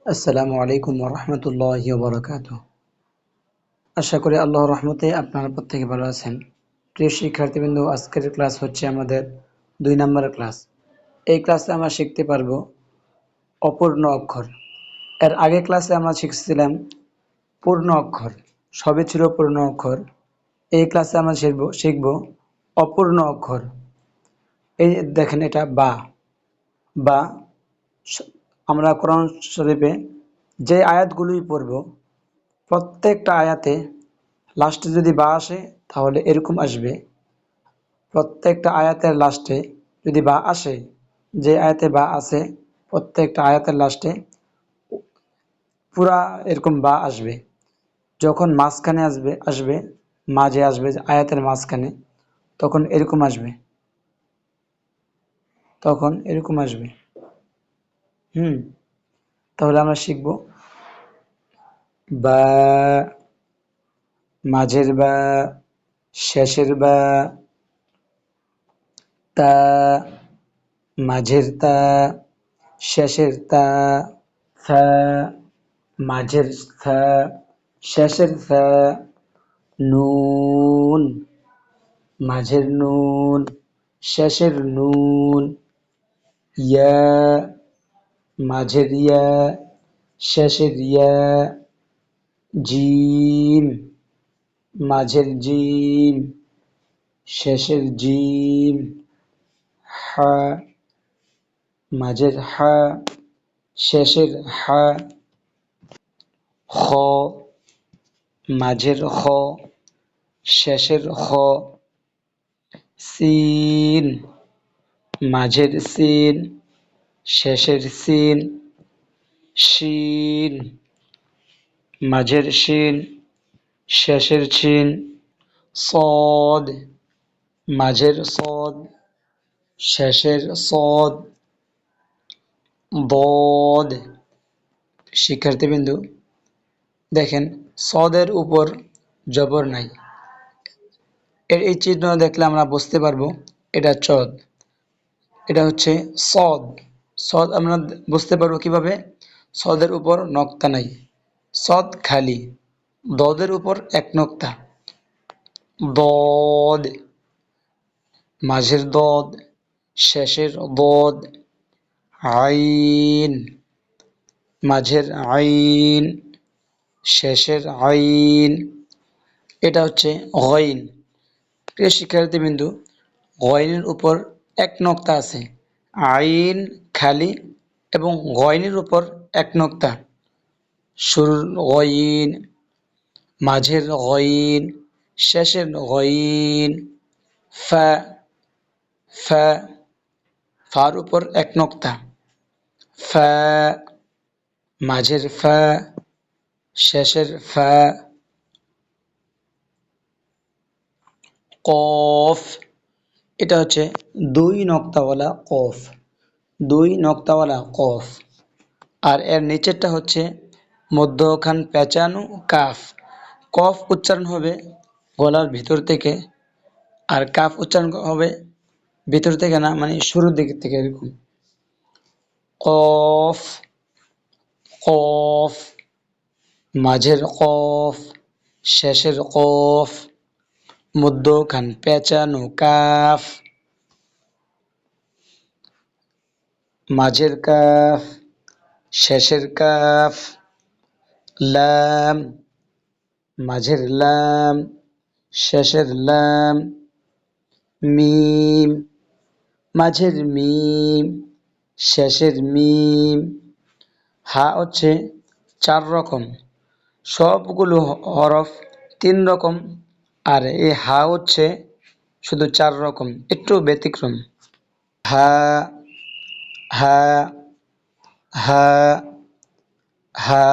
আসসালামু আলাইকুম ওরহমতুল্লাহি ওবরাকাতুহ। আশা করি আল্লাহর রহমতে আপনারা প্রত্যেকে ভালো আছেন। প্রিয় শিক্ষার্থীবৃন্দ, আজকের ক্লাস হচ্ছে আমাদের 2 নম্বরের ক্লাস। এই ক্লাসে আমরা শিখতে পারবো অপূর্ণ অক্ষর। এর আগে ক্লাসে আমরা শিখছিলাম পূর্ণ অক্ষর, সবই ছিল পূর্ণ অক্ষর। এই ক্লাসে আমরা শিখব অপূর্ণ অক্ষর। এই দেখেন, এটা বা বা আমরা কোরআন শরীফে যে আয়াতগুলোই পড়ব, প্রত্যেকটা আয়াতে লাস্টে যদি বা আসে তাহলে এরকম আসবে। প্রত্যেকটা আয়াতের লাস্টে যদি বা আসে, যে আয়াতে বা আছে প্রত্যেকটা আয়াতের লাস্টে পুরা এরকম বা আসবে। যখন মাঝখানে আসবে মাঝে আসবে, আয়াতের মাঝখানে, তখন এরকম আসবে, হুম। তাহলে আমরা শিখব বা, মাঝের বা, শেষের বা, তা, মাঝের তা, শেষের তা, থা, মাঝের থা, শেষের থা, নুন, মাঝের নুন, শেষের নুন, ইয়া, মাঝের ইয়া, শেষের ইয়া, জিম, মাঝের জিম, শেষের জিম, হা, মাঝের হা, শেষের হা, খ, মাঝের খ, শেষের খ, সিন, মাঝের সিন, শেষের সিন, শিন, মাঝের শিন, শেষের শিন, সদ, মাঝের সদ, শেষের সদ, দদ। শিক্ষার্থীবৃন্দু, দেখেন, সদের উপর জবর নাই। এই চিহ্ন দেখলে আমরা বুঝতে পারবো এটা চদ, এটা হচ্ছে সদ। সদ আমরা বুঝতে পারবো কিভাবে? সদের উপর নক্তা নাই, সদ খালি। দদের উপর এক নক্তা, দদ, মাঝের দদ, শেষের দদ, আইন, মাঝের আইন, শেষের আইন। এটা হচ্ছে গইন। প্রিয় শিক্ষার্থীবৃন্দু, গইনের উপর এক নক্তা আছে, আইন খালি এবং গইনের উপর এক নক্তা। শুরুর গইন, মাঝের গইন, শেষের গইন। ফা, ফা, ফার উপর এক নক্তা, ফা, মাঝের ফা, শেষের ফা। কফ, এটা হচ্ছে 2 নক্তাওয়ালা কফ, 2 নক্তাওয়ালা কফ। আর এর নিচেরটা হচ্ছে মধ্যখান পেঁচানো কাফ। কফ উচ্চারণ হবে গলার ভিতর থেকে, আর কাফ উচ্চারণ হবে ভিতর থেকে না, মানে শুরুর দিক থেকে, এরকম। কফ, কফ, মাঝের কফ, শেষের কফ, মধ্যখান পেঁচানো কাফ, মাঝের কাফ, শেষের কাফ। লাম, মাঝের লাম, শেষের লাম। মিম, মাঝের মিম, শেষের মিম। হা হচ্ছে 4 রকম, সবগুলো হরফ 3 রকম, আর এই হা হচ্ছে শুধু 4 রকম, একটু ব্যতিক্রম। হা, হা, হা, হা,